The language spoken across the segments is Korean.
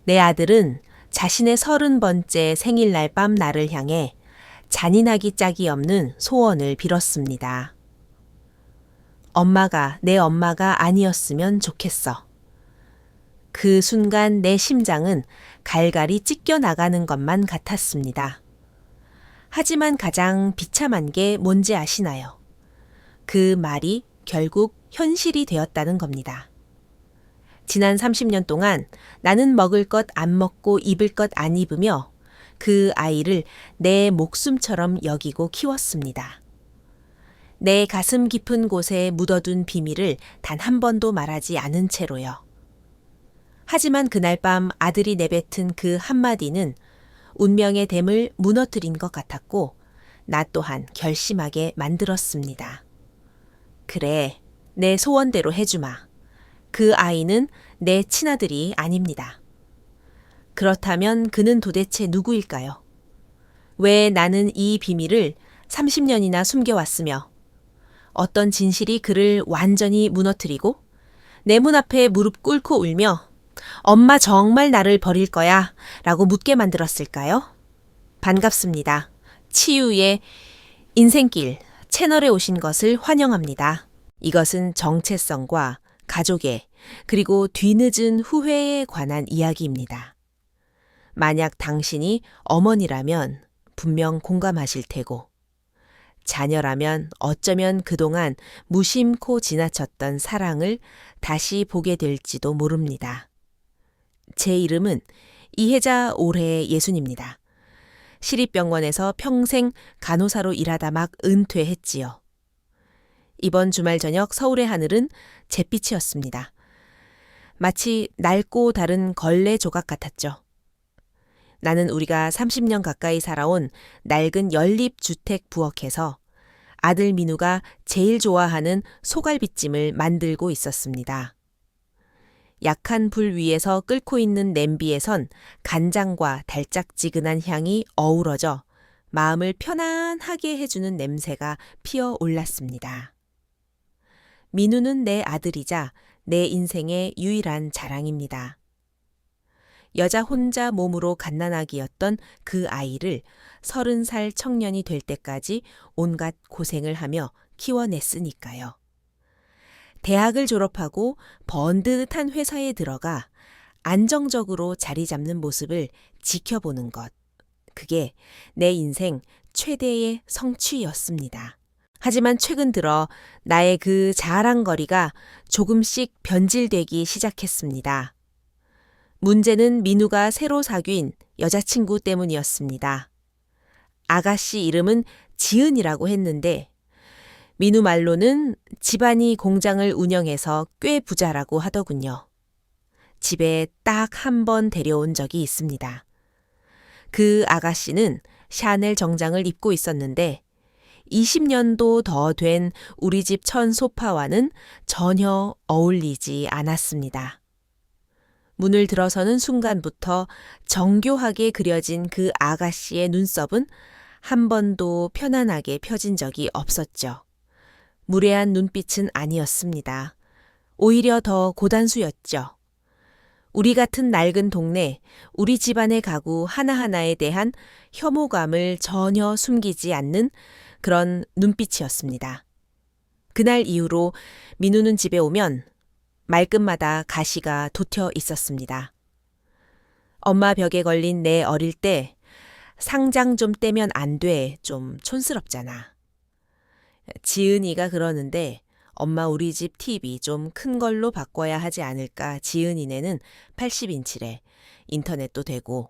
내 아들은 자신의 30번째 생일날 밤 나를 향해 잔인하기 짝이 없는 소원을 빌었습니다. 엄마가 내 엄마가 아니었으면 좋겠어. 그 순간 내 심장은 갈갈이 찢겨 나가는 것만 같았습니다. 하지만 가장 비참한 게 뭔지 아시나요? 그 말이 결국 현실이 되었다는 겁니다. 지난 30년 동안 나는 먹을 것 안 먹고 입을 것 안 입으며 그 아이를 내 목숨처럼 여기고 키웠습니다. 내 가슴 깊은 곳에 묻어둔 비밀을 단 한 번도 말하지 않은 채로요. 하지만 그날 밤 아들이 내뱉은 그 한마디는 운명의 댐을 무너뜨린 것 같았고 나 또한 결심하게 만들었습니다. 그래, 내 소원대로 해주마. 그 아이는 내 친아들이 아닙니다. 그렇다면 그는 도대체 누구일까요? 왜 나는 이 비밀을 30년이나 숨겨왔으며 어떤 진실이 그를 완전히 무너뜨리고 내 문 앞에 무릎 꿇고 울며 엄마 정말 나를 버릴 거야 라고 묻게 만들었을까요? 반갑습니다. 치유의 인생길 채널에 오신 것을 환영합니다. 이것은 정체성과 가족의 그리고 뒤늦은 후회에 관한 이야기입니다. 만약 당신이 어머니라면 분명 공감하실 테고 자녀라면 어쩌면 그동안 무심코 지나쳤던 사랑을 다시 보게 될지도 모릅니다. 제 이름은 이혜자 올해 예순입니다. 시립병원에서 평생 간호사로 일하다 막 은퇴했지요. 이번 주말 저녁 서울의 하늘은 잿빛이었습니다. 마치 낡고 다른 걸레 조각 같았죠. 나는 우리가 30년 가까이 살아온 낡은 연립주택 부엌에서 아들 민우가 제일 좋아하는 소갈비찜을 만들고 있었습니다. 약한 불 위에서 끓고 있는 냄비에선 간장과 달짝지근한 향이 어우러져 마음을 편안하게 해주는 냄새가 피어 올랐습니다. 민우는 내 아들이자 내 인생의 유일한 자랑입니다. 여자 혼자 몸으로 갓난아기였던 그 아이를 30살 청년이 될 때까지 온갖 고생을 하며 키워냈으니까요. 대학을 졸업하고 번듯한 회사에 들어가 안정적으로 자리 잡는 모습을 지켜보는 것. 그게 내 인생 최대의 성취였습니다. 하지만 최근 들어 나의 그 자랑거리가 조금씩 변질되기 시작했습니다. 문제는 민우가 새로 사귄 여자친구 때문이었습니다. 아가씨 이름은 지은이라고 했는데 민우 말로는 집안이 공장을 운영해서 꽤 부자라고 하더군요. 집에 딱 한 번 데려온 적이 있습니다. 그 아가씨는 샤넬 정장을 입고 있었는데 20년도 더 된 우리 집 천 소파와는 전혀 어울리지 않았습니다. 문을 들어서는 순간부터 정교하게 그려진 그 아가씨의 눈썹은 한 번도 편안하게 펴진 적이 없었죠. 무례한 눈빛은 아니었습니다. 오히려 더 고단수였죠. 우리 같은 낡은 동네, 우리 집안의 가구 하나하나에 대한 혐오감을 전혀 숨기지 않는 그런 눈빛이었습니다. 그날 이후로 민우는 집에 오면 말끝마다 가시가 돋혀 있었습니다. 엄마 벽에 걸린 내 어릴 때 상장 좀 떼면 안 돼, 좀 촌스럽잖아. 지은이가 그러는데 엄마 우리 집 TV 좀 큰 걸로 바꿔야 하지 않을까. 지은이네는 80인치래. 인터넷도 되고.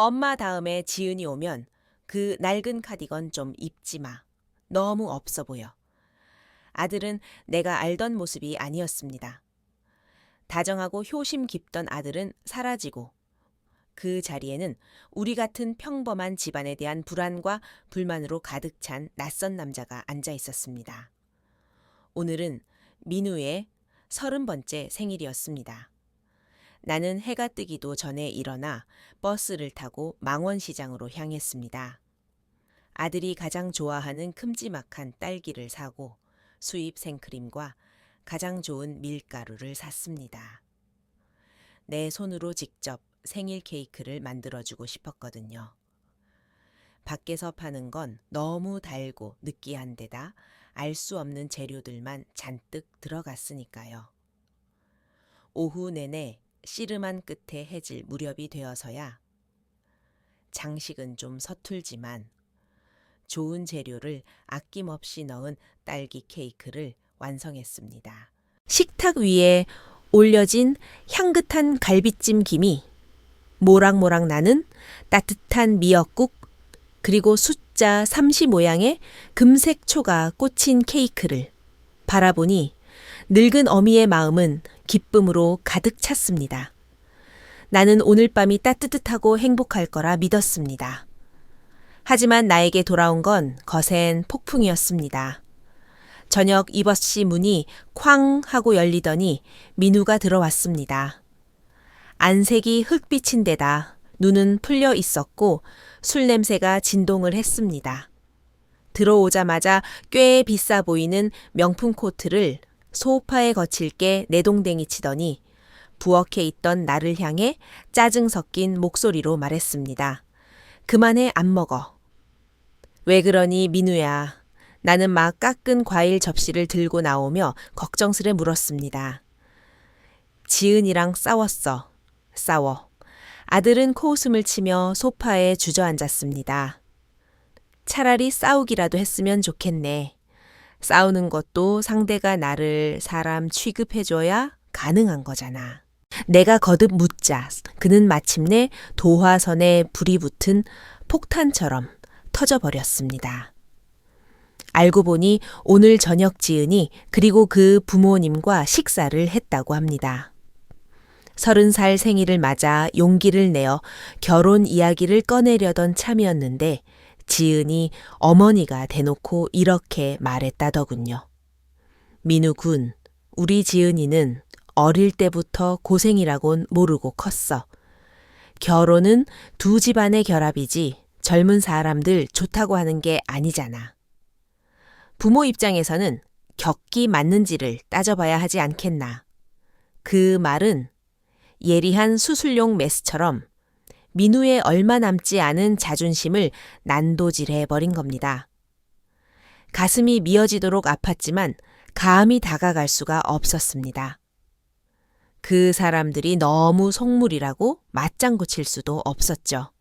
엄마 다음에 지은이 오면 그 낡은 카디건 좀 입지 마. 너무 없어 보여. 아들은 내가 알던 모습이 아니었습니다. 다정하고 효심 깊던 아들은 사라지고 그 자리에는 우리 같은 평범한 집안에 대한 불안과 불만으로 가득 찬 낯선 남자가 앉아 있었습니다. 오늘은 민우의 30번째 생일이었습니다. 나는 해가 뜨기도 전에 일어나 버스를 타고 망원시장으로 향했습니다. 아들이 가장 좋아하는 큼지막한 딸기를 사고 수입 생크림과 가장 좋은 밀가루를 샀습니다. 내 손으로 직접 생일 케이크를 만들어주고 싶었거든요. 밖에서 파는 건 너무 달고 느끼한 데다 알 수 없는 재료들만 잔뜩 들어갔으니까요. 오후 내내 씨름한 끝에 해질 무렵이 되어서야 장식은 좀 서툴지만 좋은 재료를 아낌없이 넣은 딸기 케이크를 완성했습니다. 식탁 위에 올려진 향긋한 갈비찜 김이 모락모락 나는 따뜻한 미역국 그리고 숫자 30 모양의 금색 초가 꽂힌 케이크를 바라보니 늙은 어미의 마음은 기쁨으로 가득 찼습니다. 나는 오늘 밤이 따뜻하고 행복할 거라 믿었습니다. 하지만 나에게 돌아온 건 거센 폭풍이었습니다. 저녁 입엇이 문이 쾅 하고 열리더니 민우가 들어왔습니다. 안색이 흙빛인 데다 눈은 풀려 있었고 술 냄새가 진동을 했습니다. 들어오자마자 꽤 비싸 보이는 명품 코트를 소파에 거칠게 내동댕이 치더니 부엌에 있던 나를 향해 짜증 섞인 목소리로 말했습니다. 그만해 안 먹어. 왜 그러니 민우야. 나는 막 깎은 과일 접시를 들고 나오며 걱정스레 물었습니다. 지은이랑 싸웠어. 싸워. 아들은 코웃음을 치며 소파에 주저앉았습니다. 차라리 싸우기라도 했으면 좋겠네. 싸우는 것도 상대가 나를 사람 취급해줘야 가능한 거잖아. 내가 거듭 묻자 그는 마침내 도화선에 불이 붙은 폭탄처럼 터져버렸습니다. 알고 보니 오늘 저녁 지은이 그리고 그 부모님과 식사를 했다고 합니다. 30살 생일을 맞아 용기를 내어 결혼 이야기를 꺼내려던 참이었는데 지은이 어머니가 대놓고 이렇게 말했다더군요. 민우 군, 우리 지은이는 어릴 때부터 고생이라곤 모르고 컸어. 결혼은 두 집안의 결합이지 젊은 사람들 좋다고 하는 게 아니잖아. 부모 입장에서는 격기 맞는지를 따져봐야 하지 않겠나. 그 말은 예리한 수술용 메스처럼 민우의 얼마 남지 않은 자존심을 난도질해버린 겁니다. 가슴이 미어지도록 아팠지만 감히 다가갈 수가 없었습니다. 그 사람들이 너무 속물이라고 맞장구 칠 수도 없었죠.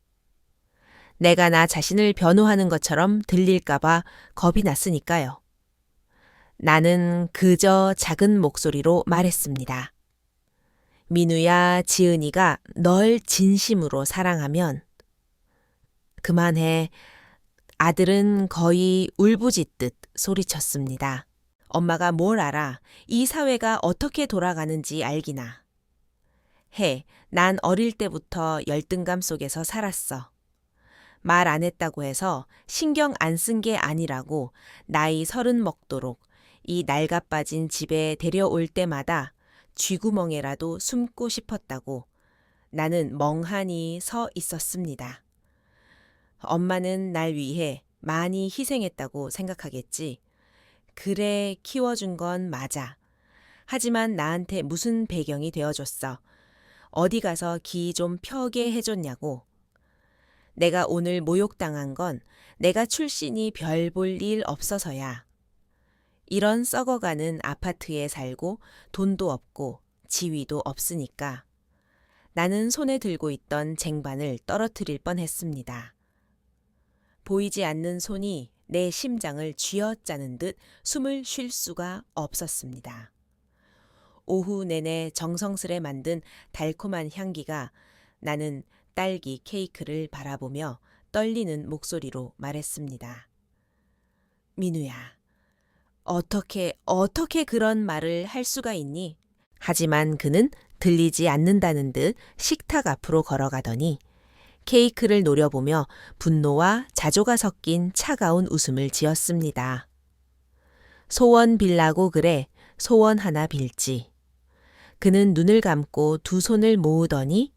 내가 나 자신을 변호하는 것처럼 들릴까봐 겁이 났으니까요. 나는 그저 작은 목소리로 말했습니다. 민우야, 지은이가 널 진심으로 사랑하면 그만해. 아들은 거의 울부짖듯 소리쳤습니다. 엄마가 뭘 알아. 이 사회가 어떻게 돌아가는지 알기나. 해, 난 어릴 때부터 열등감 속에서 살았어. 말 안 했다고 해서 신경 안 쓴 게 아니라고 나이 30 먹도록 이 낡아빠진 집에 데려올 때마다 쥐구멍에라도 숨고 싶었다고 나는 멍하니 서 있었습니다. 엄마는 날 위해 많이 희생했다고 생각하겠지. 그래, 키워준 건 맞아. 하지만 나한테 무슨 배경이 되어줬어. 어디 가서 기 좀 펴게 해줬냐고. 내가 오늘 모욕당한 건 내가 출신이 별 볼 일 없어서야. 이런 썩어가는 아파트에 살고 돈도 없고 지위도 없으니까 나는 손에 들고 있던 쟁반을 떨어뜨릴 뻔했습니다. 보이지 않는 손이 내 심장을 쥐어짜는 듯 숨을 쉴 수가 없었습니다. 오후 내내 정성스레 만든 달콤한 향기가 나는 딸기 케이크를 바라보며 떨리는 목소리로 말했습니다. 민우야, 어떻게 그런 말을 할 수가 있니? 하지만 그는 들리지 않는다는 듯 식탁 앞으로 걸어가더니 케이크를 노려보며 분노와 자조가 섞인 차가운 웃음을 지었습니다. 소원 빌라고 그래, 소원 하나 빌지. 그는 눈을 감고 두 손을 모으더니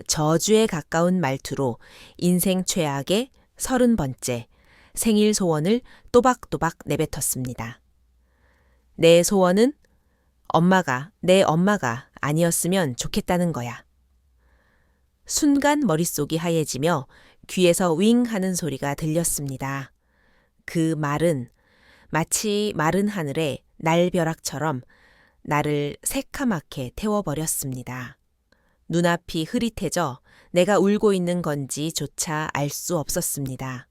저주에 가까운 말투로 인생 최악의 30번째 생일 소원을 또박또박 내뱉었습니다. 내 소원은 내 엄마가 아니었으면 좋겠다는 거야. 순간 머릿속이 하얘지며 귀에서 윙 하는 소리가 들렸습니다. 그 말은 마치 마른 하늘의 날벼락처럼 나를 새카맣게 태워버렸습니다. 눈앞이 흐릿해져 내가 울고 있는 건지조차 알 수 없었습니다.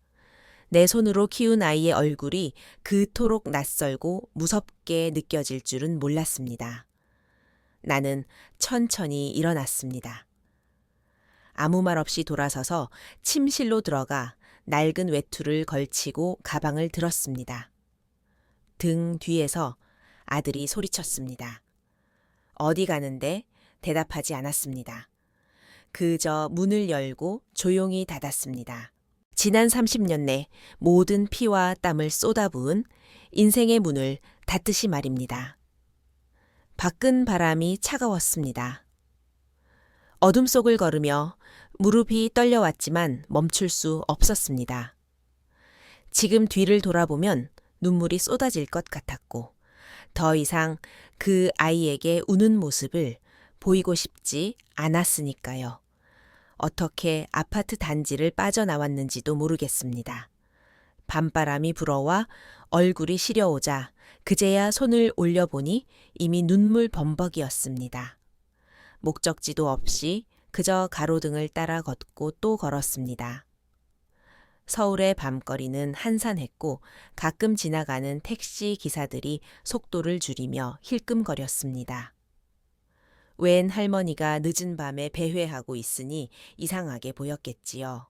내 손으로 키운 아이의 얼굴이 그토록 낯설고 무섭게 느껴질 줄은 몰랐습니다. 나는 천천히 일어났습니다. 아무 말 없이 돌아서서 침실로 들어가 낡은 외투를 걸치고 가방을 들었습니다. 등 뒤에서 아들이 소리쳤습니다. 어디 가는데? 대답하지 않았습니다. 그저 문을 열고 조용히 닫았습니다. 지난 30년 내 모든 피와 땀을 쏟아부은 인생의 문을 닫듯이 말입니다. 밖은 바람이 차가웠습니다. 어둠 속을 걸으며 무릎이 떨려왔지만 멈출 수 없었습니다. 지금 뒤를 돌아보면 눈물이 쏟아질 것 같았고 더 이상 그 아이에게 우는 모습을 보이고 싶지 않았으니까요. 어떻게 아파트 단지를 빠져나왔는지도 모르겠습니다. 밤바람이 불어와 얼굴이 시려오자 그제야 손을 올려보니 이미 눈물 범벅이었습니다. 목적지도 없이 그저 가로등을 따라 걷고 또 걸었습니다. 서울의 밤거리는 한산했고 가끔 지나가는 택시 기사들이 속도를 줄이며 힐끔거렸습니다. 웬 할머니가 늦은 밤에 배회하고 있으니 이상하게 보였겠지요.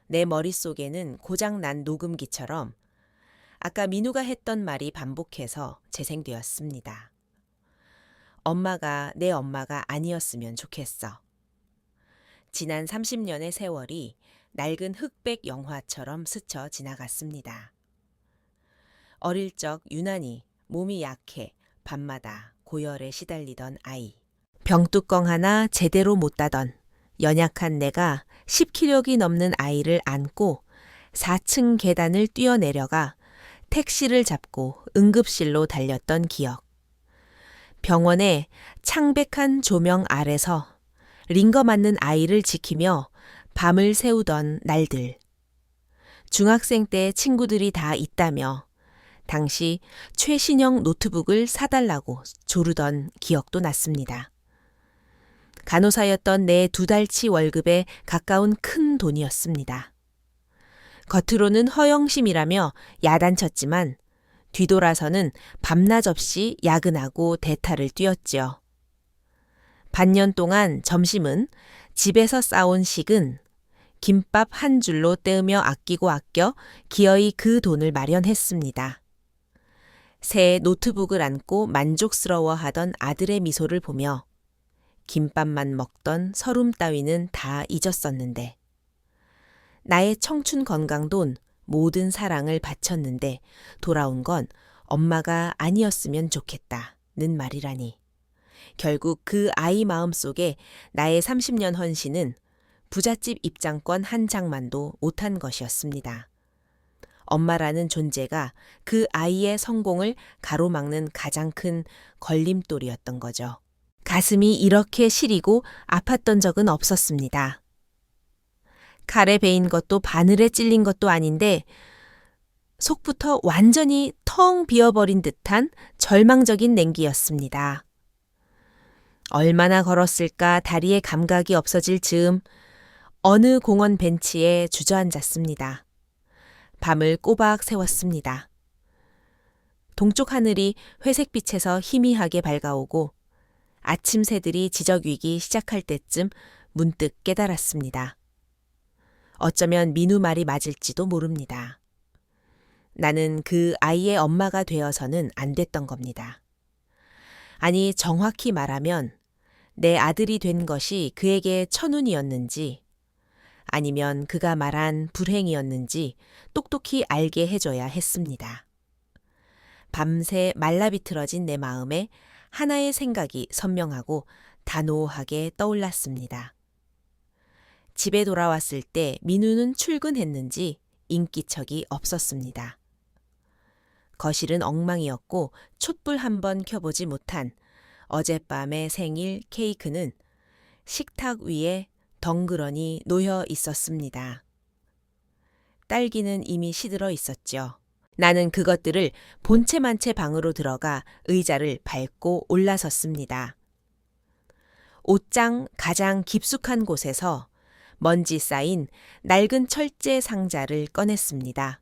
내 머릿속에는 고장난 녹음기처럼 아까 민우가 했던 말이 반복해서 재생되었습니다. 엄마가 내 엄마가 아니었으면 좋겠어. 지난 30년의 세월이 낡은 흑백 영화처럼 스쳐 지나갔습니다. 어릴 적 유난히 몸이 약해 밤마다 고열에 시달리던 아이. 병뚜껑 하나 제대로 못 따던 연약한 내가 10kg이 넘는 아이를 안고 4층 계단을 뛰어내려가 택시를 잡고 응급실로 달렸던 기억. 병원의 창백한 조명 아래서 링거 맞는 아이를 지키며 밤을 새우던 날들. 중학생 때 친구들이 다 있다며 당시 최신형 노트북을 사달라고 조르던 기억도 났습니다. 간호사였던 내 2달치 월급에 가까운 큰 돈이었습니다. 겉으로는 허영심이라며 야단쳤지만 뒤돌아서는 밤낮 없이 야근하고 대타를 뛰었지요. 반년 동안 점심은 집에서 싸온 식은 김밥 한 줄로 때우며 아끼고 아껴 기어이 그 돈을 마련했습니다. 새 노트북을 안고 만족스러워하던 아들의 미소를 보며 김밥만 먹던 서름 따위는 다 잊었었는데 나의 청춘 건강돈 모든 사랑을 바쳤는데 돌아온 건 엄마가 아니었으면 좋겠다는 말이라니. 결국 그 아이 마음속에 나의 30년 헌신은 부잣집 입장권 한 장만도 못한 것이었습니다. 엄마라는 존재가 그 아이의 성공을 가로막는 가장 큰 걸림돌이었던 거죠. 가슴이 이렇게 시리고 아팠던 적은 없었습니다. 칼에 베인 것도 바늘에 찔린 것도 아닌데 속부터 완전히 텅 비어버린 듯한 절망적인 냉기였습니다. 얼마나 걸었을까 다리에 감각이 없어질 즈음 어느 공원 벤치에 주저앉았습니다. 밤을 꼬박 세웠습니다. 동쪽 하늘이 회색빛에서 희미하게 밝아오고 아침 새들이 지저귀기 시작할 때쯤 문득 깨달았습니다. 어쩌면 민우 말이 맞을지도 모릅니다. 나는 그 아이의 엄마가 되어서는 안 됐던 겁니다. 아니, 정확히 말하면 내 아들이 된 것이 그에게 천운이었는지 아니면 그가 말한 불행이었는지 똑똑히 알게 해줘야 했습니다. 밤새 말라비틀어진 내 마음에 하나의 생각이 선명하고 단호하게 떠올랐습니다. 집에 돌아왔을 때 민우는 출근했는지 인기척이 없었습니다. 거실은 엉망이었고 촛불 한 번 켜보지 못한 어젯밤의 생일 케이크는 식탁 위에 덩그러니 놓여 있었습니다. 딸기는 이미 시들어 있었죠. 나는 그것들을 본체만체 방으로 들어가 의자를 밟고 올라섰습니다. 옷장 가장 깊숙한 곳에서 먼지 쌓인 낡은 철제 상자를 꺼냈습니다.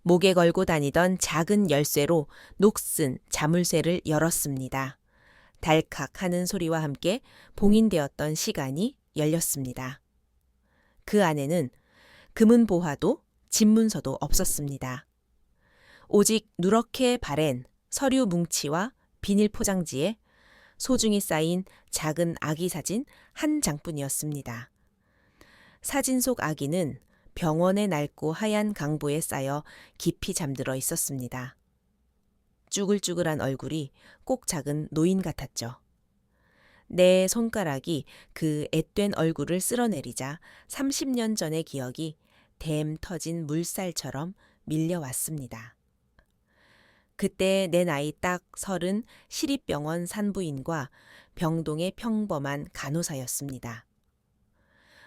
목에 걸고 다니던 작은 열쇠로 녹슨 자물쇠를 열었습니다. 달칵 하는 소리와 함께 봉인되었던 시간이 열렸습니다. 그 안에는 금은 보화도 집문서도 없었습니다. 오직 누렇게 바랜 서류 뭉치와 비닐 포장지에 소중히 쌓인 작은 아기 사진 한 장뿐이었습니다. 사진 속 아기는 병원의 낡고 하얀 강보에 쌓여 깊이 잠들어 있었습니다. 쭈글쭈글한 얼굴이 꼭 작은 노인 같았죠. 내 손가락이 그 앳된 얼굴을 쓸어내리자 30년 전의 기억이 댐 터진 물살처럼 밀려왔습니다. 그때 내 나이 딱 30 시립병원 산부인과 병동의 평범한 간호사였습니다.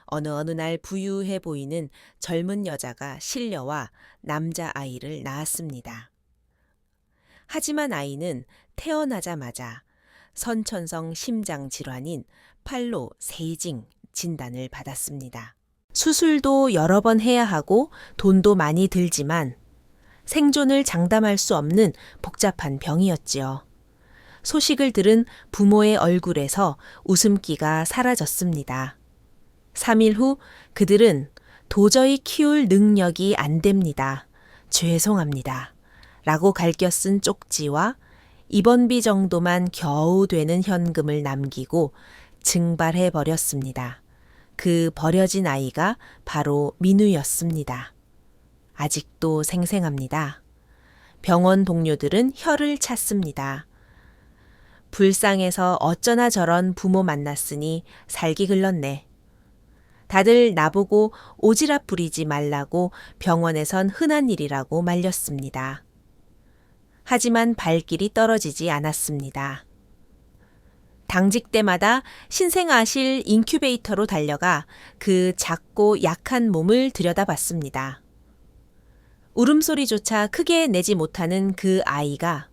어느 날 부유해 보이는 젊은 여자가 실려와 남자아이를 낳았습니다. 하지만 아이는 태어나자마자 선천성 심장 질환인 팔로 세이징 진단을 받았습니다. 수술도 여러 번 해야 하고 돈도 많이 들지만 생존을 장담할 수 없는 복잡한 병이었지요. 소식을 들은 부모의 얼굴에서 웃음기가 사라졌습니다. 3일 후 그들은 도저히 키울 능력이 안 됩니다. 죄송합니다. 라고 갈겨 쓴 쪽지와 입원비 정도만 겨우 되는 현금을 남기고 증발해 버렸습니다. 그 버려진 아이가 바로 민우였습니다. 아직도 생생합니다. 병원 동료들은 혀를 찼습니다. 불쌍해서 어쩌나 저런 부모 만났으니 살기 글렀네. 다들 나보고 오지랖 부리지 말라고 병원에선 흔한 일이라고 말렸습니다. 하지만 발길이 떨어지지 않았습니다. 당직 때마다 신생아실 인큐베이터로 달려가 그 작고 약한 몸을 들여다봤습니다. 울음소리조차 크게 내지 못하는 그 아이가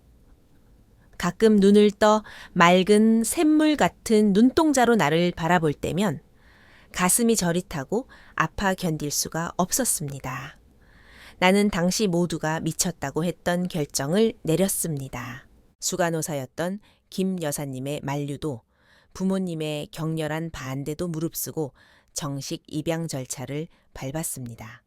가끔 눈을 떠 맑은 샘물 같은 눈동자로 나를 바라볼 때면 가슴이 저릿하고 아파 견딜 수가 없었습니다. 나는 당시 모두가 미쳤다고 했던 결정을 내렸습니다. 수간호사였던 김 여사님의 만류도 부모님의 격렬한 반대도 무릅쓰고 정식 입양 절차를 밟았습니다.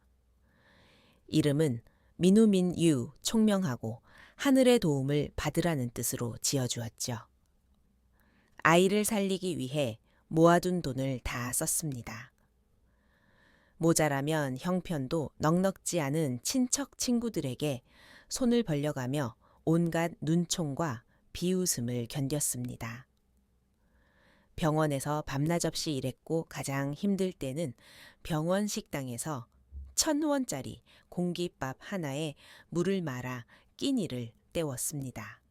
이름은 민우민유 총명하고 하늘의 도움을 받으라는 뜻으로 지어주었죠. 아이를 살리기 위해 모아둔 돈을 다 썼습니다. 모자라면 형편도 넉넉지 않은 친척 친구들에게 손을 벌려가며 온갖 눈총과 비웃음을 견뎠습니다. 병원에서 밤낮 없이 일했고 가장 힘들 때는 병원 식당에서 1,000원짜리 공깃밥 하나에 물을 말아 끼니를 때웠습니다.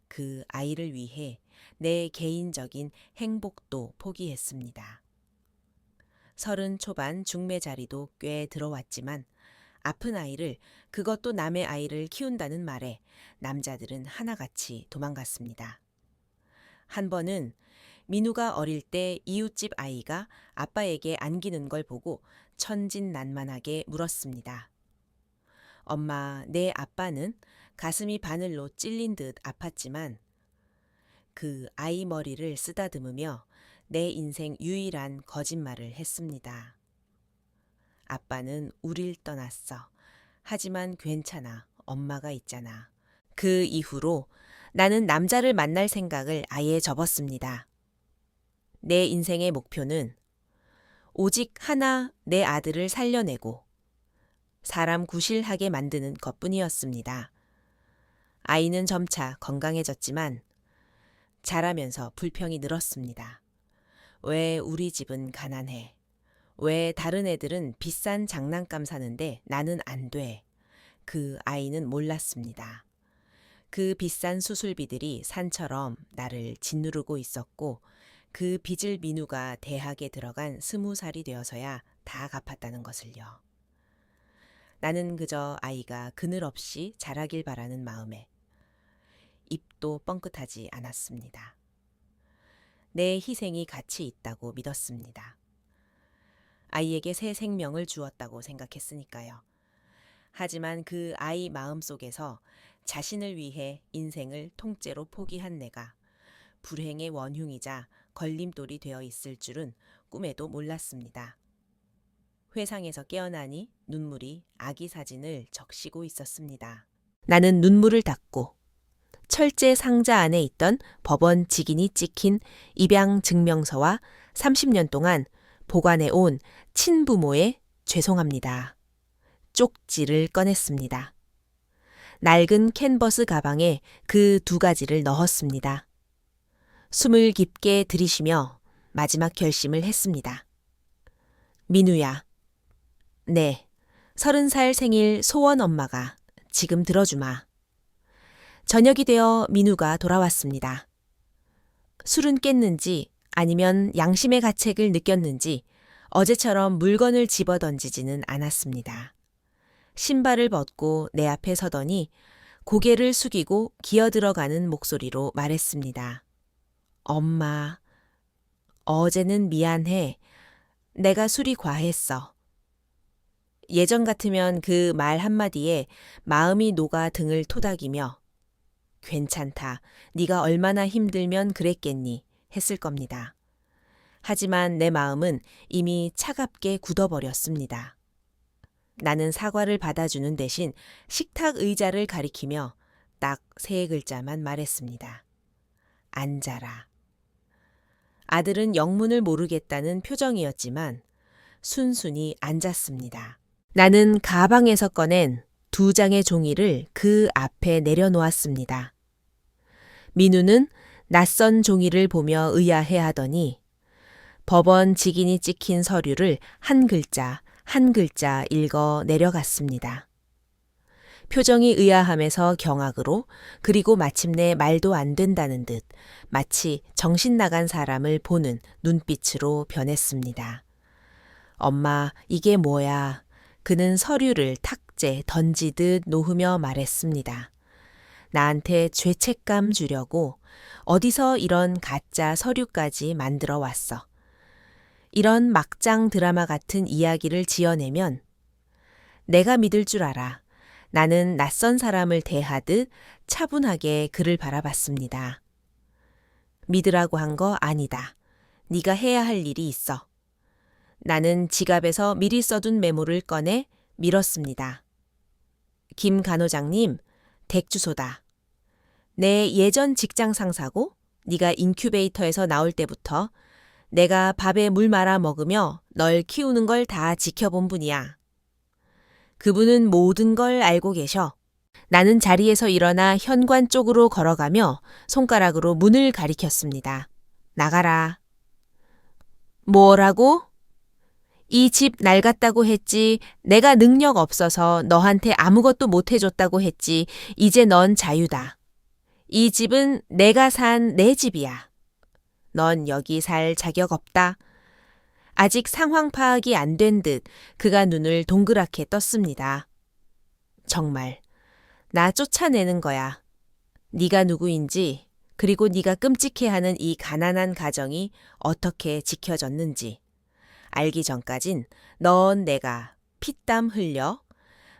그 아이를 위해 내 개인적인 행복도 포기했습니다. 30 초반 중매 자리도 꽤 들어왔지만 아픈 아이를, 그것도 남의 아이를 키운다는 말에 남자들은 하나같이 도망갔습니다. 한 번은 민우가 어릴 때 이웃집 아이가 아빠에게 안기는 걸 보고 천진난만하게 물었습니다. 엄마, 내 아빠는? 가슴이 바늘로 찔린 듯 아팠지만 그 아이 머리를 쓰다듬으며 내 인생 유일한 거짓말을 했습니다. 아빠는 우릴 떠났어. 하지만 괜찮아. 엄마가 있잖아. 그 이후로 나는 남자를 만날 생각을 아예 접었습니다. 내 인생의 목표는 오직 하나 내 아들을 살려내고 사람 구실하게 만드는 것뿐이었습니다. 아이는 점차 건강해졌지만 자라면서 불평이 늘었습니다. 왜 우리 집은 가난해? 왜 다른 애들은 비싼 장난감 사는데 나는 안 돼? 그 아이는 몰랐습니다. 그 비싼 수술비들이 산처럼 나를 짓누르고 있었고 그 빚을 민우가 대학에 들어간 20살이 되어서야 다 갚았다는 것을요. 나는 그저 아이가 그늘 없이 자라길 바라는 마음에 입도 뻥끗하지 않았습니다. 내 희생이 가치 있다고 믿었습니다. 아이에게 새 생명을 주었다고 생각했으니까요. 하지만 그 아이 마음속에서 자신을 위해 인생을 통째로 포기한 내가 불행의 원흉이자 걸림돌이 되어 있을 줄은 꿈에도 몰랐습니다. 회상에서 깨어나니 눈물이 아기 사진을 적시고 있었습니다. 나는 눈물을 닦고 철제 상자 안에 있던 법원 직인이 찍힌 입양 증명서와 30년 동안 보관해 온 친부모의 죄송합니다. 쪽지를 꺼냈습니다. 낡은 캔버스 가방에 그 2가지를 넣었습니다. 숨을 깊게 들이쉬며 마지막 결심을 했습니다. 민우야. 네, 30살 생일 소원 엄마가 지금 들어주마. 저녁이 되어 민우가 돌아왔습니다. 술은 깼는지 아니면 양심의 가책을 느꼈는지 어제처럼 물건을 집어던지지는 않았습니다. 신발을 벗고 내 앞에 서더니 고개를 숙이고 기어들어가는 목소리로 말했습니다. 엄마, 어제는 미안해. 내가 술이 과했어. 예전 같으면 그 말 한마디에 마음이 녹아 등을 토닥이며 괜찮다. 네가 얼마나 힘들면 그랬겠니 했을 겁니다. 하지만 내 마음은 이미 차갑게 굳어버렸습니다. 나는 사과를 받아주는 대신 식탁 의자를 가리키며 딱 3글자만 말했습니다. 앉아라. 아들은 영문을 모르겠다는 표정이었지만 순순히 앉았습니다. 나는 가방에서 꺼낸 2장의 종이를 그 앞에 내려놓았습니다. 민우는 낯선 종이를 보며 의아해하더니 법원 직인이 찍힌 서류를 한 글자 한 글자 읽어 내려갔습니다. 표정이 의아함에서 경악으로 그리고 마침내 말도 안 된다는 듯 마치 정신 나간 사람을 보는 눈빛으로 변했습니다. 엄마, 이게 뭐야? 그는 서류를 탁재 던지듯 놓으며 말했습니다. 나한테 죄책감 주려고 어디서 이런 가짜 서류까지 만들어 왔어. 이런 막장 드라마 같은 이야기를 지어내면 내가 믿을 줄 알아. 나는 낯선 사람을 대하듯 차분하게 그를 바라봤습니다. 믿으라고 한 거 아니다. 네가 해야 할 일이 있어. 나는 지갑에서 미리 써둔 메모를 꺼내 밀었습니다. 김 간호장님, 댁 주소다. 내 예전 직장 상사고 네가 인큐베이터에서 나올 때부터 내가 밥에 물 말아 먹으며 널 키우는 걸 다 지켜본 분이야. 그분은 모든 걸 알고 계셔. 나는 자리에서 일어나 현관 쪽으로 걸어가며 손가락으로 문을 가리켰습니다. 나가라. 뭐라고? 이 집 낡았다고 했지. 내가 능력 없어서 너한테 아무것도 못 해줬다고 했지. 이제 넌 자유다. 이 집은 내가 산 내 집이야. 넌 여기 살 자격 없다. 아직 상황 파악이 안 된 듯 그가 눈을 동그랗게 떴습니다. 정말 나 쫓아내는 거야. 네가 누구인지 그리고 네가 끔찍해하는 이 가난한 가정이 어떻게 지켜졌는지 알기 전까진 넌 내가 피땀 흘려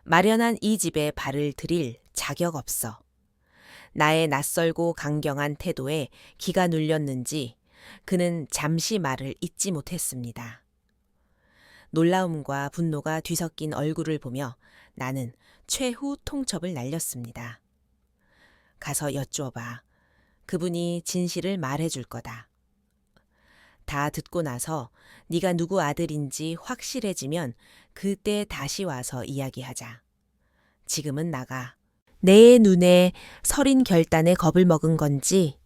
마련한 이 집에 발을 들일 자격 없어. 나의 낯설고 강경한 태도에 기가 눌렸는지 그는 잠시 말을 잇지 못했습니다. 놀라움과 분노가 뒤섞인 얼굴을 보며 나는 최후 통첩을 날렸습니다. 가서 여쭈어봐. 그분이 진실을 말해줄 거다. 다 듣고 나서 네가 누구 아들인지 확실해지면 그때 다시 와서 이야기하자. 지금은 나가. 내 눈에 서린 결단에 겁을 먹은 건지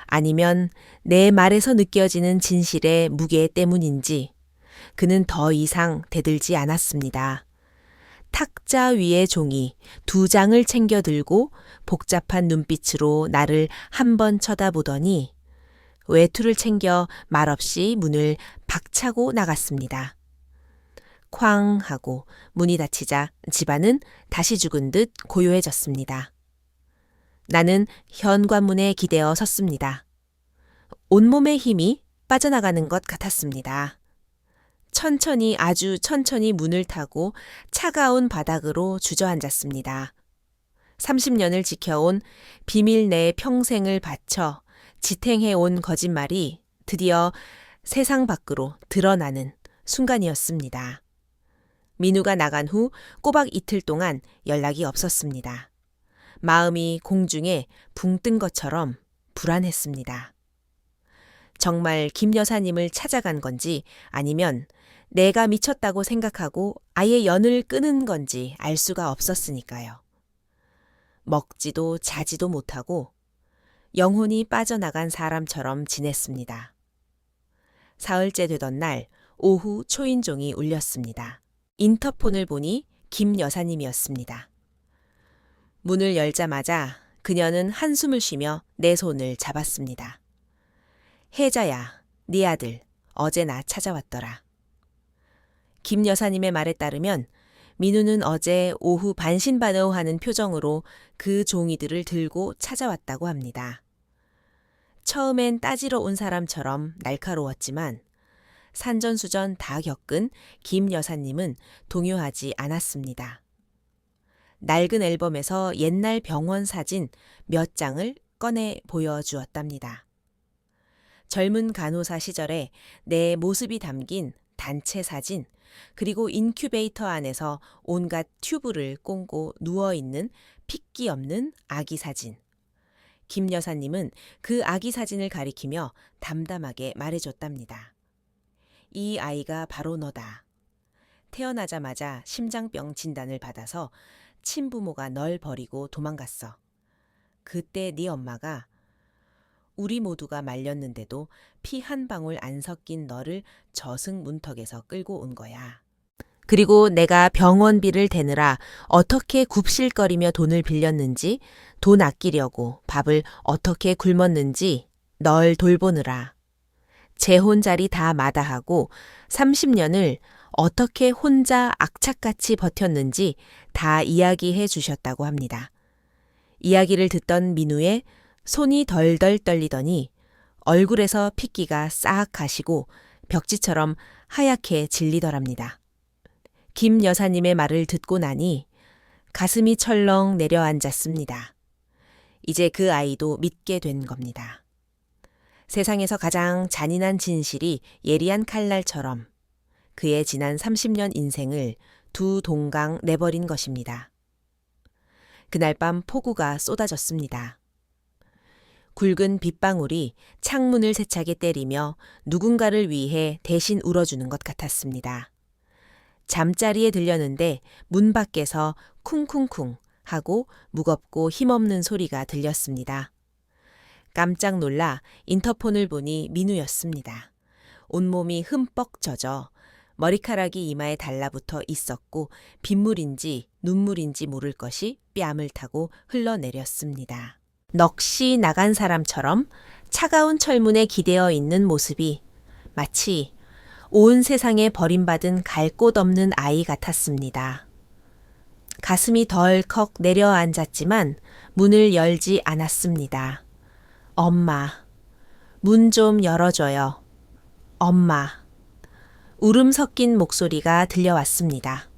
아니면 내 말에서 느껴지는 진실의 무게 때문인지 그는 더 이상 대들지 않았습니다. 탁자 위의 종이 2장을 챙겨 들고 복잡한 눈빛으로 나를 한 번 쳐다보더니 외투를 챙겨 말없이 문을 박차고 나갔습니다. 쾅 하고 문이 닫히자 집안은 다시 죽은 듯 고요해졌습니다. 나는 현관문에 기대어 섰습니다. 온몸의 힘이 빠져나가는 것 같았습니다. 천천히 아주 천천히 문을 타고 차가운 바닥으로 주저앉았습니다. 30년을 지켜온 비밀 내 평생을 바쳐 지탱해온 거짓말이 드디어 세상 밖으로 드러나는 순간이었습니다. 민우가 나간 후 꼬박 이틀 동안 연락이 없었습니다. 마음이 공중에 붕 뜬 것처럼 불안했습니다. 정말 김 여사님을 찾아간 건지 아니면 내가 미쳤다고 생각하고 아예 연을 끊은 건지 알 수가 없었으니까요. 먹지도 자지도 못하고 영혼이 빠져나간 사람처럼 지냈습니다. 사흘째 되던 날 오후 초인종이 울렸습니다. 인터폰을 보니 김 여사님이었습니다. 문을 열자마자 그녀는 한숨을 쉬며 내 손을 잡았습니다. 혜자야, 네 아들 어제 나 찾아왔더라. 김 여사님의 말에 따르면 민우는 어제 오후 반신반의하는 표정으로 그 종이들을 들고 찾아왔다고 합니다. 처음엔 따지러 온 사람처럼 날카로웠지만 산전수전 다 겪은 김 여사님은 동요하지 않았습니다. 낡은 앨범에서 옛날 병원 사진 몇 장을 꺼내 보여주었답니다. 젊은 간호사 시절에 내 모습이 담긴 단체 사진, 그리고 인큐베이터 안에서 온갖 튜브를 꽂고 누워있는 핏기 없는 아기 사진. 김 여사님은 그 아기 사진을 가리키며 담담하게 말해줬답니다. 이 아이가 바로 너다. 태어나자마자 심장병 진단을 받아서 친부모가 널 버리고 도망갔어. 그때 네 엄마가 우리 모두가 말렸는데도 피 한 방울 안 섞인 너를 저승 문턱에서 끌고 온 거야. 그리고 내가 병원비를 대느라 어떻게 굽실거리며 돈을 빌렸는지, 돈 아끼려고 밥을 어떻게 굶었는지 널 돌보느라 재혼자리 다 마다하고 30년을 어떻게 혼자 악착같이 버텼는지 다 이야기해 주셨다고 합니다. 이야기를 듣던 민우의 손이 덜덜 떨리더니 얼굴에서 핏기가 싹 가시고 벽지처럼 하얗게 질리더랍니다. 김 여사님의 말을 듣고 나니 가슴이 철렁 내려앉았습니다. 이제 그 아이도 믿게 된 겁니다. 세상에서 가장 잔인한 진실이 예리한 칼날처럼 그의 지난 30년 인생을 두 동강 내버린 것입니다. 그날 밤 폭우가 쏟아졌습니다. 굵은 빗방울이 창문을 세차게 때리며 누군가를 위해 대신 울어주는 것 같았습니다. 잠자리에 들렸는데 문 밖에서 쿵쿵쿵 하고 무겁고 힘없는 소리가 들렸습니다. 깜짝 놀라 인터폰을 보니 민우였습니다. 온몸이 흠뻑 젖어 머리카락이 이마에 달라붙어 있었고 빗물인지 눈물인지 모를 것이 뺨을 타고 흘러내렸습니다. 넋이 나간 사람처럼 차가운 철문에 기대어 있는 모습이 마치 온 세상에 버림받은 갈 곳 없는 아이 같았습니다. 가슴이 덜컥 내려앉았지만 문을 열지 않았습니다. 엄마, 문 좀 열어줘요. 엄마. 울음 섞인 목소리가 들려왔습니다.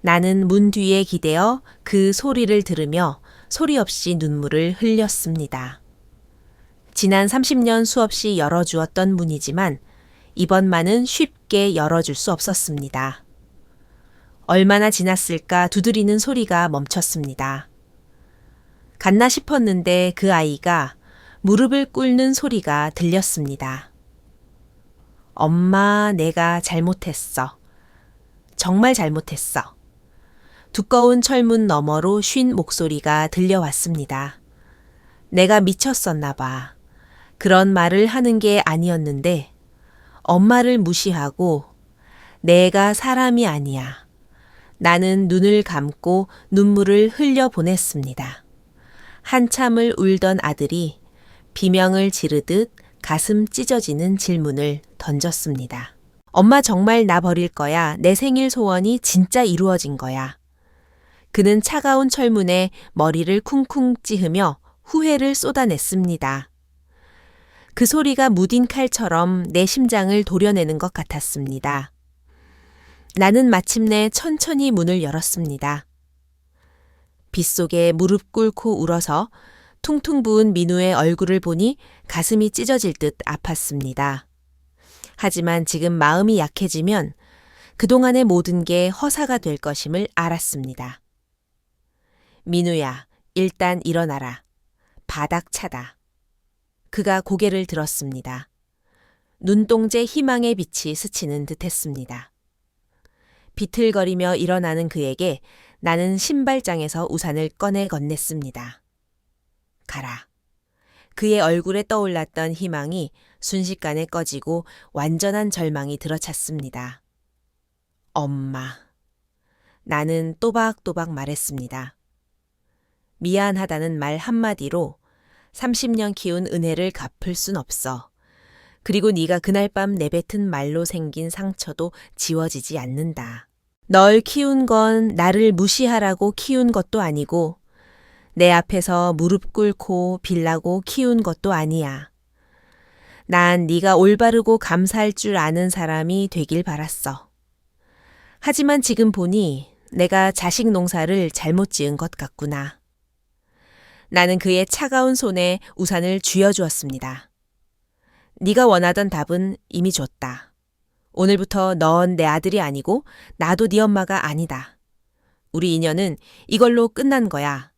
나는 문 뒤에 기대어 그 소리를 들으며 소리 없이 눈물을 흘렸습니다. 지난 30년 수없이 열어주었던 문이지만 이번만은 쉽게 열어줄 수 없었습니다. 얼마나 지났을까 두드리는 소리가 멈췄습니다. 갔나 싶었는데 그 아이가 무릎을 꿇는 소리가 들렸습니다. 엄마, 내가 잘못했어. 정말 잘못했어. 두꺼운 철문 너머로 쉰 목소리가 들려왔습니다. 내가 미쳤었나 봐. 그런 말을 하는 게 아니었는데 엄마를 무시하고 내가 사람이 아니야. 나는 눈을 감고 눈물을 흘려보냈습니다. 한참을 울던 아들이 비명을 지르듯 가슴 찢어지는 질문을 던졌습니다. 엄마 정말 나 버릴 거야. 내 생일 소원이 진짜 이루어진 거야. 그는 차가운 철문에 머리를 쿵쿵 찌으며 후회를 쏟아냈습니다. 그 소리가 무딘 칼처럼 내 심장을 도려내는 것 같았습니다. 나는 마침내 천천히 문을 열었습니다. 빗속에 무릎 꿇고 울어서 퉁퉁 부은 민우의 얼굴을 보니 가슴이 찢어질 듯 아팠습니다. 하지만 지금 마음이 약해지면 그동안의 모든 게 허사가 될 것임을 알았습니다. 민우야, 일단 일어나라. 바닥 차다. 그가 고개를 들었습니다. 눈동자 희망의 빛이 스치는 듯했습니다. 비틀거리며 일어나는 그에게 나는 신발장에서 우산을 꺼내 건넸습니다. 가라. 그의 얼굴에 떠올랐던 희망이 순식간에 꺼지고 완전한 절망이 들어찼습니다. 엄마. 나는 또박또박 말했습니다. 미안하다는 말 한마디로 30년 키운 은혜를 갚을 순 없어. 그리고 네가 그날 밤 내뱉은 말로 생긴 상처도 지워지지 않는다. 널 키운 건 나를 무시하라고 키운 것도 아니고 내 앞에서 무릎 꿇고 빌라고 키운 것도 아니야. 난 네가 올바르고 감사할 줄 아는 사람이 되길 바랐어. 하지만 지금 보니 내가 자식 농사를 잘못 지은 것 같구나. 나는 그의 차가운 손에 우산을 쥐어주었습니다. 네가 원하던 답은 이미 줬다. 오늘부터 넌 내 아들이 아니고 나도 네 엄마가 아니다. 우리 인연은 이걸로 끝난 거야.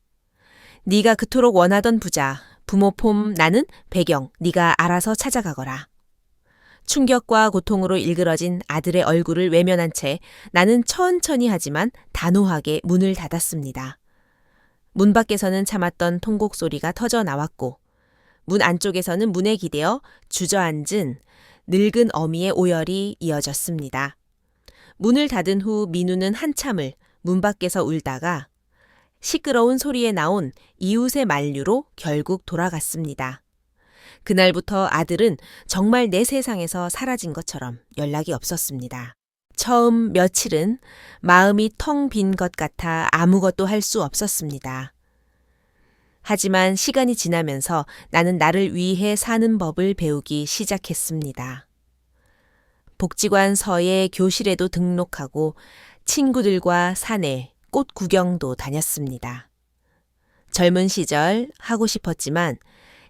네가 그토록 원하던 부자, 부모 폼 나는 배경, 네가 알아서 찾아가거라. 충격과 고통으로 일그러진 아들의 얼굴을 외면한 채 나는 천천히 하지만 단호하게 문을 닫았습니다. 문 밖에서는 참았던 통곡 소리가 터져 나왔고 문 안쪽에서는 문에 기대어 주저앉은 늙은 어미의 오열이 이어졌습니다. 문을 닫은 후 민우는 한참을 문 밖에서 울다가 시끄러운 소리에 나온 이웃의 만류로 결국 돌아갔습니다. 그날부터 아들은 정말 내 세상에서 사라진 것처럼 연락이 없었습니다. 처음 며칠은 마음이 텅 빈 것 같아 아무것도 할 수 없었습니다. 하지만 시간이 지나면서 나는 나를 위해 사는 법을 배우기 시작했습니다. 복지관 서예 교실에도 등록하고 친구들과 산에 꽃 구경도 다녔습니다. 젊은 시절 하고 싶었지만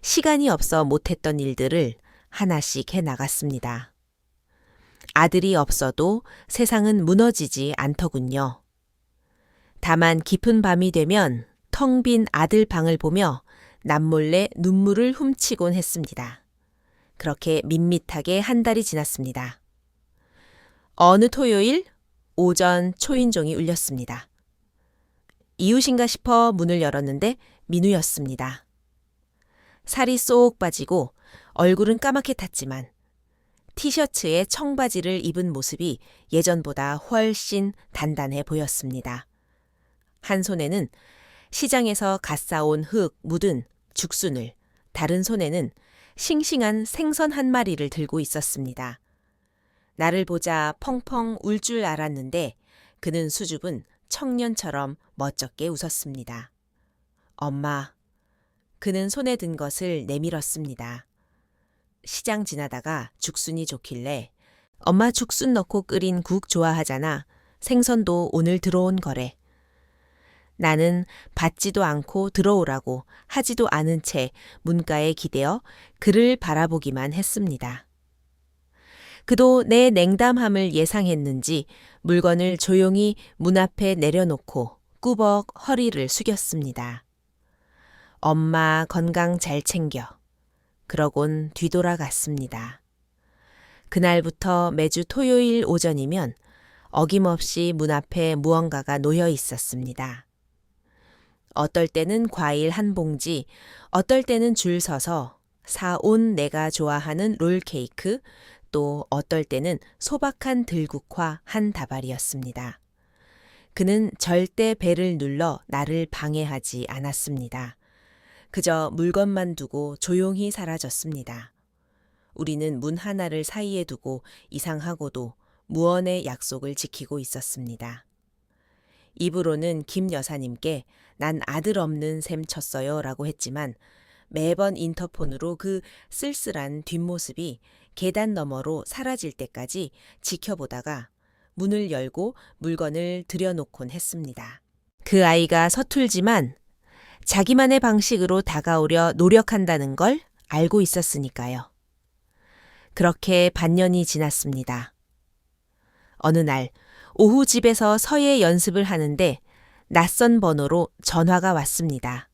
시간이 없어 못했던 일들을 하나씩 해 나갔습니다. 아들이 없어도 세상은 무너지지 않더군요. 다만 깊은 밤이 되면 텅 빈 아들 방을 보며 남몰래 눈물을 훔치곤 했습니다. 그렇게 밋밋하게 한 달이 지났습니다. 어느 토요일 오전 초인종이 울렸습니다. 이웃인가 싶어 문을 열었는데 민우였습니다. 살이 쏙 빠지고 얼굴은 까맣게 탔지만 티셔츠에 청바지를 입은 모습이 예전보다 훨씬 단단해 보였습니다. 한 손에는 시장에서 갓 사온 흙 묻은 죽순을, 다른 손에는 싱싱한 생선 한 마리를 들고 있었습니다. 나를 보자 펑펑 울 줄 알았는데 그는 수줍은 청년처럼 멋쩍게 웃었습니다. 엄마. 그는 손에 든 것을 내밀었습니다. 시장 지나다가 죽순이 좋길래 엄마 죽순 넣고 끓인 국 좋아하잖아. 생선도 오늘 들어온 거래. 나는 받지도 않고 들어오라고 하지도 않은 채 문가에 기대어 그를 바라보기만 했습니다. 그도 내 냉담함을 예상했는지 물건을 조용히 문 앞에 내려놓고 꾸벅 허리를 숙였습니다. 엄마 건강 잘 챙겨. 그러곤 뒤돌아갔습니다. 그날부터 매주 토요일 오전이면 어김없이 문 앞에 무언가가 놓여 있었습니다. 어떨 때는 과일 한 봉지, 어떨 때는 줄 서서 사온 내가 좋아하는 롤케이크, 또 어떨 때는 소박한 들국화 한 다발이었습니다. 그는 절대 벨을 눌러 나를 방해하지 않았습니다. 그저 물건만 두고 조용히 사라졌습니다. 우리는 문 하나를 사이에 두고 이상하고도 무언의 약속을 지키고 있었습니다. 입으로는 김 여사님께 난 아들 없는 셈 쳤어요 라고 했지만 매번 인터폰으로 그 쓸쓸한 뒷모습이 계단 너머로 사라질 때까지 지켜보다가 문을 열고 물건을 들여놓곤 했습니다. 그 아이가 서툴지만 자기만의 방식으로 다가오려 노력한다는 걸 알고 있었으니까요. 그렇게 반년이 지났습니다. 어느 날 오후 집에서 서예 연습을 하는데 낯선 번호로 전화가 왔습니다.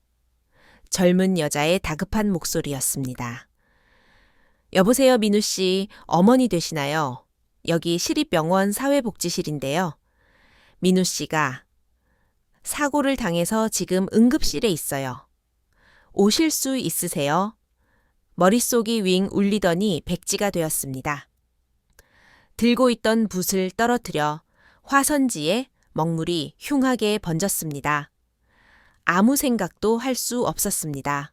젊은 여자의 다급한 목소리였습니다. 여보세요, 민우 씨. 어머니 되시나요? 여기 시립병원 사회복지실인데요. 민우 씨가 사고를 당해서 지금 응급실에 있어요. 오실 수 있으세요? 머릿속이 윙 울리더니 백지가 되었습니다. 들고 있던 붓을 떨어뜨려 화선지에 먹물이 흉하게 번졌습니다. 아무 생각도 할 수 없었습니다.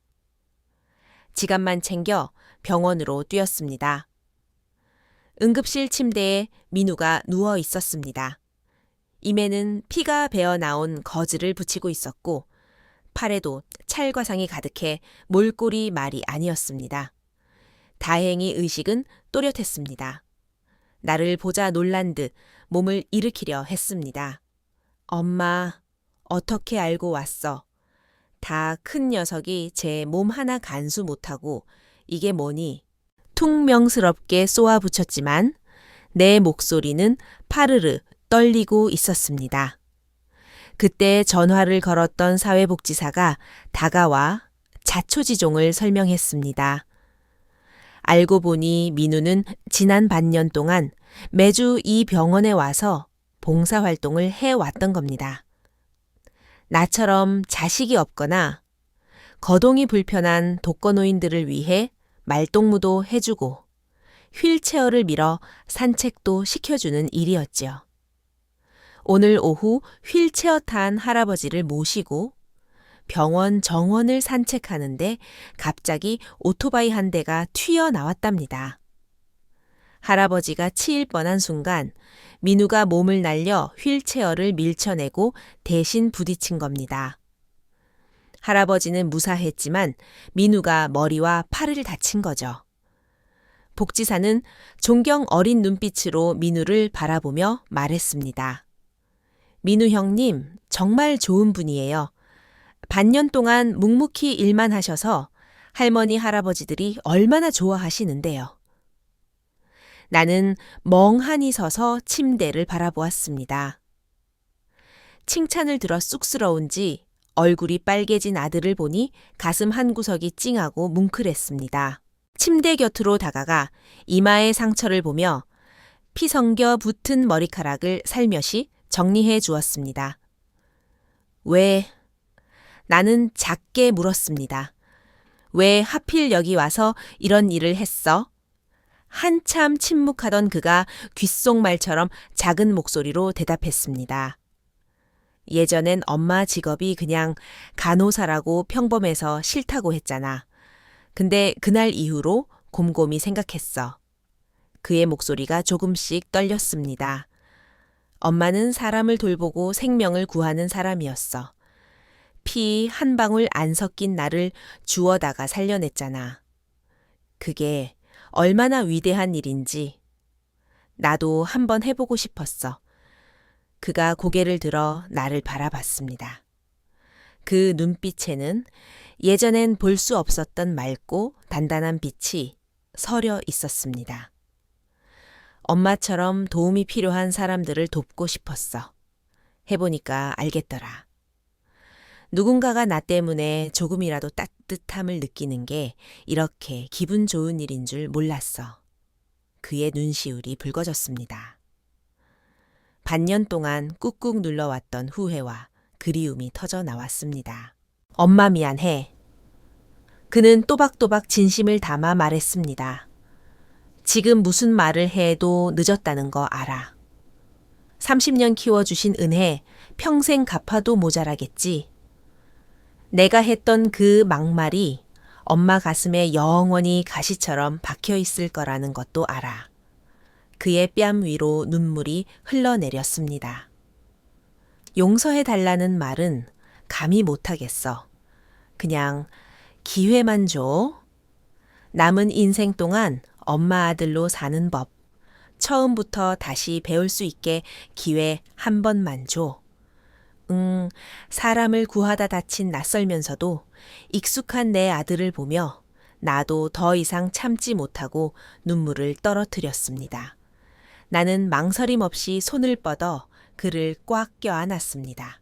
지갑만 챙겨 병원으로 뛰었습니다. 응급실 침대에 민우가 누워 있었습니다. 임에는 피가 배어 나온 거즈를 붙이고 있었고 팔에도 찰과상이 가득해 몰골이 말이 아니었습니다. 다행히 의식은 또렷했습니다. 나를 보자 놀란 듯 몸을 일으키려 했습니다. 엄마, 어떻게 알고 왔어? 다 큰 녀석이 제 몸 하나 간수 못하고 이게 뭐니? 퉁명스럽게 쏘아붙였지만 내 목소리는 파르르 떨리고 있었습니다. 그때 전화를 걸었던 사회복지사가 다가와 자초지종을 설명했습니다. 알고 보니 민우는 지난 반년 동안 매주 이 병원에 와서 봉사활동을 해왔던 겁니다. 나처럼 자식이 없거나 거동이 불편한 독거노인들을 위해 말동무도 해주고 휠체어를 밀어 산책도 시켜주는 일이었지요. 오늘 오후 휠체어 탄 할아버지를 모시고 병원 정원을 산책하는데 갑자기 오토바이 한 대가 튀어나왔답니다. 할아버지가 치일 뻔한 순간 민우가 몸을 날려 휠체어를 밀쳐내고 대신 부딪힌 겁니다. 할아버지는 무사했지만 민우가 머리와 팔을 다친 거죠. 복지사는 존경 어린 눈빛으로 민우를 바라보며 말했습니다. 민우 형님, 정말 좋은 분이에요. 반년 동안 묵묵히 일만 하셔서 할머니, 할아버지들이 얼마나 좋아하시는데요. 나는 멍하니 서서 침대를 바라보았습니다. 칭찬을 들어 쑥스러운지 얼굴이 빨개진 아들을 보니 가슴 한구석이 찡하고 뭉클했습니다. 침대 곁으로 다가가 이마의 상처를 보며 피 성겨 붙은 머리카락을 살며시 정리해 주었습니다. 왜? 나는 작게 물었습니다. 왜 하필 여기 와서 이런 일을 했어? 한참 침묵하던 그가 귓속말처럼 작은 목소리로 대답했습니다. 예전엔 엄마 직업이 그냥 간호사라고 평범해서 싫다고 했잖아. 근데 그날 이후로 곰곰이 생각했어. 그의 목소리가 조금씩 떨렸습니다. 엄마는 사람을 돌보고 생명을 구하는 사람이었어. 피 한 방울 안 섞인 나를 주워다가 살려냈잖아. 그게 얼마나 위대한 일인지 나도 한번 해보고 싶었어. 그가 고개를 들어 나를 바라봤습니다. 그 눈빛에는 예전엔 볼 수 없었던 맑고 단단한 빛이 서려 있었습니다. 엄마처럼 도움이 필요한 사람들을 돕고 싶었어. 해보니까 알겠더라. 누군가가 나 때문에 조금이라도 따뜻함을 느끼는 게 이렇게 기분 좋은 일인 줄 몰랐어. 그의 눈시울이 붉어졌습니다. 반년 동안 꾹꾹 눌러왔던 후회와 그리움이 터져 나왔습니다. 엄마 미안해. 그는 또박또박 진심을 담아 말했습니다. 지금 무슨 말을 해도 늦었다는 거 알아. 30년 키워주신 은혜 평생 갚아도 모자라겠지. 내가 했던 그 막말이 엄마 가슴에 영원히 가시처럼 박혀 있을 거라는 것도 알아. 그의 뺨 위로 눈물이 흘러내렸습니다. 용서해달라는 말은 감히 못하겠어. 그냥 기회만 줘. 남은 인생 동안 엄마 아들로 사는 법. 처음부터 다시 배울 수 있게 기회 한 번만 줘. 사람을 구하다 다친 낯설면서도 익숙한 내 아들을 보며 나도 더 이상 참지 못하고 눈물을 떨어뜨렸습니다. 나는 망설임 없이 손을 뻗어 그를 꽉 껴안았습니다.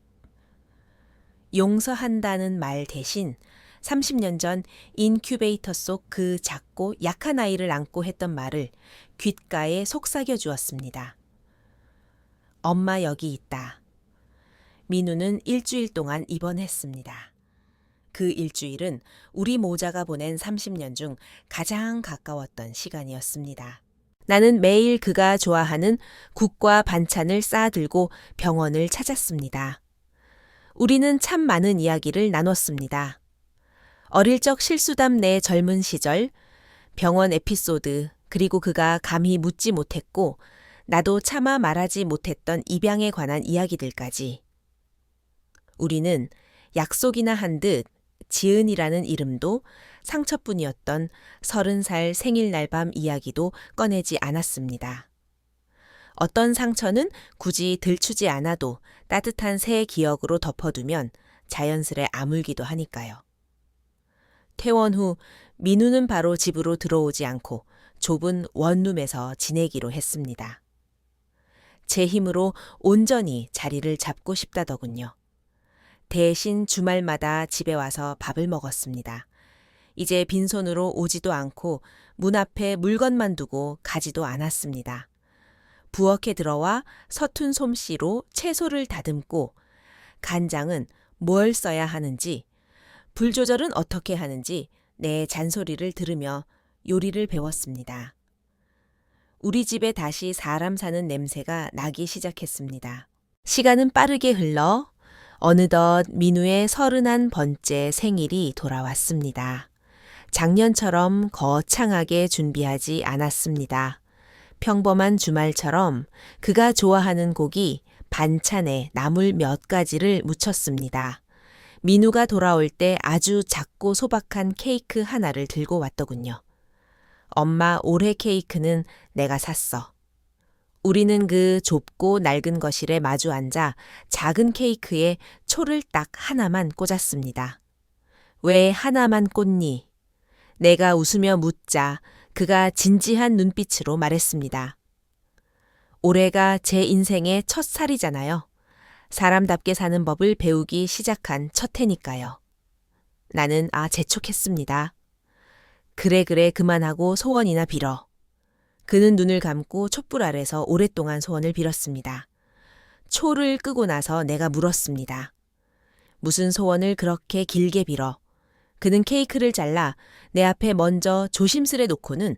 용서한다는 말 대신 30년 전 인큐베이터 속 그 작고 약한 아이를 안고 했던 말을 귓가에 속삭여 주었습니다. 엄마 여기 있다. 민우는 일주일 동안 입원했습니다. 그 일주일은 우리 모자가 보낸 30년 중 가장 가까웠던 시간이었습니다. 나는 매일 그가 좋아하는 국과 반찬을 쌓아들고 병원을 찾았습니다. 우리는 참 많은 이야기를 나눴습니다. 어릴 적 실수담 내 젊은 시절, 병원 에피소드, 그리고 그가 감히 묻지 못했고 나도 차마 말하지 못했던 입양에 관한 이야기들까지. 우리는 약속이나 한 듯 지은이라는 이름도 상처뿐이었던 30살 생일날 밤 이야기도 꺼내지 않았습니다. 어떤 상처는 굳이 들추지 않아도 따뜻한 새 기억으로 덮어두면 자연스레 아물기도 하니까요. 퇴원 후 민우는 바로 집으로 들어오지 않고 좁은 원룸에서 지내기로 했습니다. 제 힘으로 온전히 자리를 잡고 싶다더군요. 대신 주말마다 집에 와서 밥을 먹었습니다. 이제 빈손으로 오지도 않고 문 앞에 물건만 두고 가지도 않았습니다. 부엌에 들어와 서툰 솜씨로 채소를 다듬고 간장은 뭘 써야 하는지, 불 조절은 어떻게 하는지 내 잔소리를 들으며 요리를 배웠습니다. 우리 집에 다시 사람 사는 냄새가 나기 시작했습니다. 시간은 빠르게 흘러 어느덧 민우의 31번째 생일이 돌아왔습니다. 작년처럼 거창하게 준비하지 않았습니다. 평범한 주말처럼 그가 좋아하는 고기 반찬에 나물 몇 가지를 묻혔습니다. 민우가 돌아올 때 아주 작고 소박한 케이크 하나를 들고 왔더군요. 엄마 올해 케이크는 내가 샀어. 우리는 그 좁고 낡은 거실에 마주 앉아 작은 케이크에 초를 딱 하나만 꽂았습니다. 왜 하나만 꽂니? 내가 웃으며 묻자 그가 진지한 눈빛으로 말했습니다. 올해가 제 인생의 첫 살이잖아요. 사람답게 사는 법을 배우기 시작한 첫 해니까요. 나는 재촉했습니다. 그래 그만하고 소원이나 빌어. 그는 눈을 감고 촛불 아래서 오랫동안 소원을 빌었습니다. 초를 끄고 나서 내가 물었습니다. 무슨 소원을 그렇게 길게 빌어? 그는 케이크를 잘라 내 앞에 먼저 조심스레 놓고는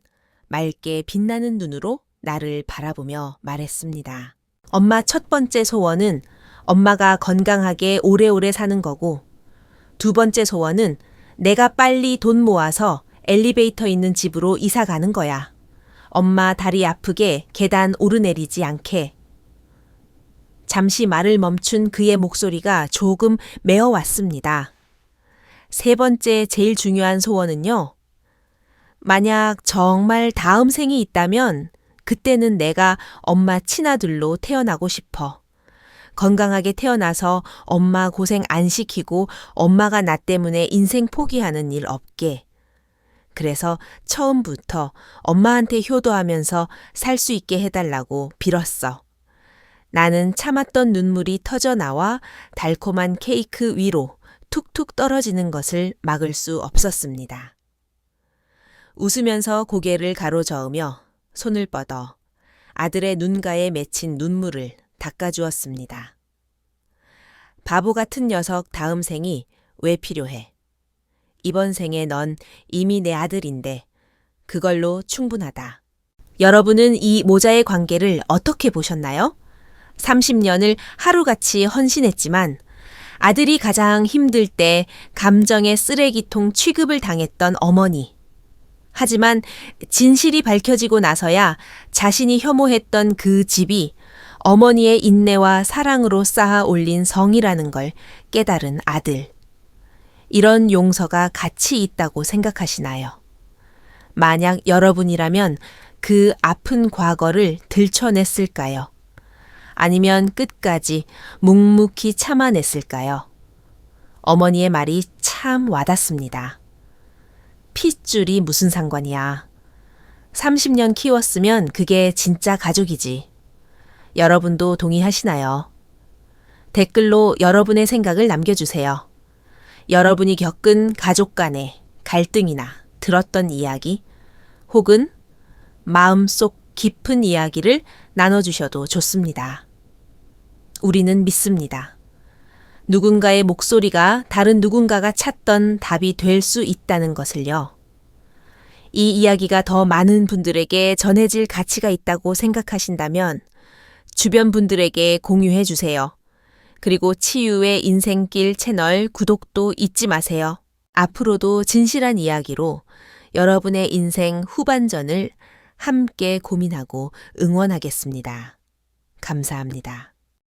맑게 빛나는 눈으로 나를 바라보며 말했습니다. 엄마 첫 번째 소원은 엄마가 건강하게 오래오래 사는 거고, 두 번째 소원은 내가 빨리 돈 모아서 엘리베이터 있는 집으로 이사 가는 거야. 엄마 다리 아프게 계단 오르내리지 않게. 잠시 말을 멈춘 그의 목소리가 조금 메어왔습니다. 세 번째 제일 중요한 소원은요. 만약 정말 다음 생이 있다면 그때는 내가 엄마 친아들로 태어나고 싶어. 건강하게 태어나서 엄마 고생 안 시키고 엄마가 나 때문에 인생 포기하는 일 없게. 그래서 처음부터 엄마한테 효도하면서 살 수 있게 해달라고 빌었어. 나는 참았던 눈물이 터져 나와 달콤한 케이크 위로 툭툭 떨어지는 것을 막을 수 없었습니다. 웃으면서 고개를 가로저으며 손을 뻗어 아들의 눈가에 맺힌 눈물을 닦아주었습니다. 바보 같은 녀석 다음 생이 왜 필요해? 이번 생에 넌 이미 내 아들인데 그걸로 충분하다. 여러분은 이 모자의 관계를 어떻게 보셨나요? 30년을 하루같이 헌신했지만 아들이 가장 힘들 때 감정의 쓰레기통 취급을 당했던 어머니. 하지만 진실이 밝혀지고 나서야 자신이 혐오했던 그 집이 어머니의 인내와 사랑으로 쌓아 올린 성이라는 걸 깨달은 아들. 이런 용서가 가치 있다고 생각하시나요? 만약 여러분이라면 그 아픈 과거를 들춰냈을까요? 아니면 끝까지 묵묵히 참아냈을까요? 어머니의 말이 참 와닿습니다. 핏줄이 무슨 상관이야. 30년 키웠으면 그게 진짜 가족이지. 여러분도 동의하시나요? 댓글로 여러분의 생각을 남겨주세요. 여러분이 겪은 가족 간의 갈등이나 들었던 이야기 혹은 마음속 깊은 이야기를 나눠주셔도 좋습니다. 우리는 믿습니다. 누군가의 목소리가 다른 누군가가 찾던 답이 될 수 있다는 것을요. 이 이야기가 더 많은 분들에게 전해질 가치가 있다고 생각하신다면 주변 분들에게 공유해 주세요. 그리고 치유의 인생길 채널 구독도 잊지 마세요. 앞으로도 진실한 이야기로 여러분의 인생 후반전을 함께 고민하고 응원하겠습니다. 감사합니다.